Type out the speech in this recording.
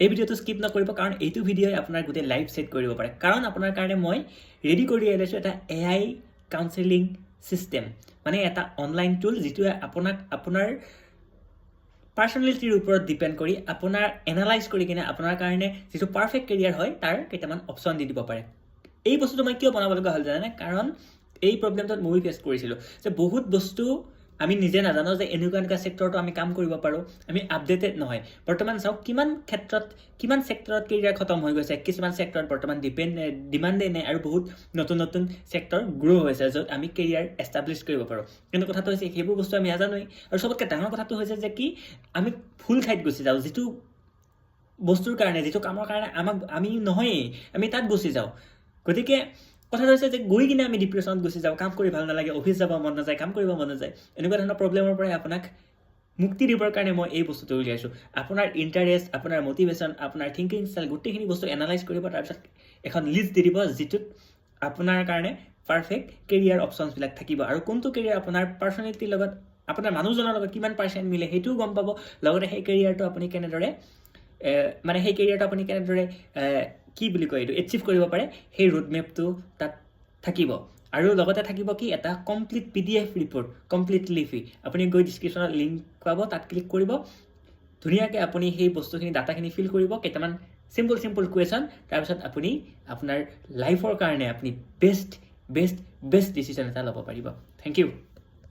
এই ভিডিঅ'টো স্কিপ নকৰিব কাৰণ এইটো ভিডিঅ'ই আপোনাৰ গোটেই লাইফ ছেট কৰিব পাৰে কাৰণ আপোনাৰ কাৰণে মই ৰেডি কৰি আনিছোঁ এটা AI কাউন্সেলিং চিষ্টেম মানে এটা অনলাইন টুল যিটোৱে আপোনাৰ পাৰ্চনেলিটিৰ ওপৰত ডিপেণ্ড কৰি আপোনাৰ এনালাইজ কৰি কিনে আপোনাৰ কাৰণে যিটো পাৰফেক্ট কেৰিয়াৰ হয় তাৰ কেইটামান অপশ্যন দি দিব পাৰে এই বস্তুটো মই কিয় বনাব লগা হ'ল জানেনে কাৰণ এই প্ৰব্লেমটোত মই ফেচ কৰিছিলোঁ যে বহুত বস্তু আমি নিজে নাজানো যে এনেকুৱা সেক্টৰটো আমি কাম কৰিব পাৰোঁ আমি আপডেটেড নহয় বৰ্তমান চাওক কিমান সেক্টৰত কেৰিয়াৰ খতম হৈ গৈছে কিছুমান সেক্টৰত বৰ্তমান ডিমাণ্ডে নাই আৰু বহুত নতুন সেক্টৰ গ্ৰ' হৈছে য'ত আমি কেৰিয়াৰ এষ্টাব্লিছ কৰিব পাৰোঁ কিন্তু কথাটো হৈছে সেইবোৰ বস্তু আমি নাজানোৱেই আৰু চবতকৈ ডাঙৰ কথাটো হৈছে যে কি আমি ভুল ঠাইত গুচি যাওঁ যিটো বস্তুৰ কাৰণে যিটো কামৰ কাৰণে আমি নহয়েই আমি তাত গুচি যাওঁ গতিকে কথাটো হৈছে যে গৈ কিনে আমি ডিপ্ৰেশ্যনত গুচি যাওঁ কাম কৰি ভাল নালাগে অফিচ যাব মন নাযায় কাম কৰিব মন নাযায় এনেকুৱা ধৰণৰ প্ৰব্লেমৰ পৰাই আপোনাক মুক্তি দিবৰ কাৰণে মই এই বস্তুটো উলিয়াইছোঁ আপোনাৰ ইণ্টাৰেষ্ট আপোনাৰ মটিভেশ্যন আপোনাৰ থিংকিং ষ্টাইল গোটেইখিনি বস্তু এনালাইজ কৰিব তাৰপিছত এখন লিষ্ট দি দিব যিটোত আপোনাৰ কাৰণে পাৰফেক্ট কেৰিয়াৰ অপশ্যনছবিলাক থাকিব আৰু কোনটো কেৰিয়াৰ আপোনাৰ পাৰ্চনেলিটিৰ লগত আপোনাৰ মানুহজনৰ লগত কিমান পাৰ্চেণ্ট মিলে সেইটোও গম পাব লগতে সেই কেৰিয়াৰটো আপুনি কেনেদৰে কি বুলি কয় এইটো এচিভ কৰিব পাৰে সেই ৰোড মেপটো তাত থাকিব আৰু লগতে থাকিব কি এটা complete PDF report completely free আপুনি গৈ ডিছক্ৰিপশ্যনত লিংক পাব তাত ক্লিক কৰিব ধুনীয়াকৈ আপুনি সেই বস্তুখিনি ডাটাখিনি ফিল কৰিব কেইটামান চিম্পল কুৱেশ্যন তাৰপিছত আপুনি আপোনাৰ লাইফৰ কাৰণে আপুনি বেষ্ট ডিচিশ্যন এটা ল'ব পাৰিব থেংক ইউ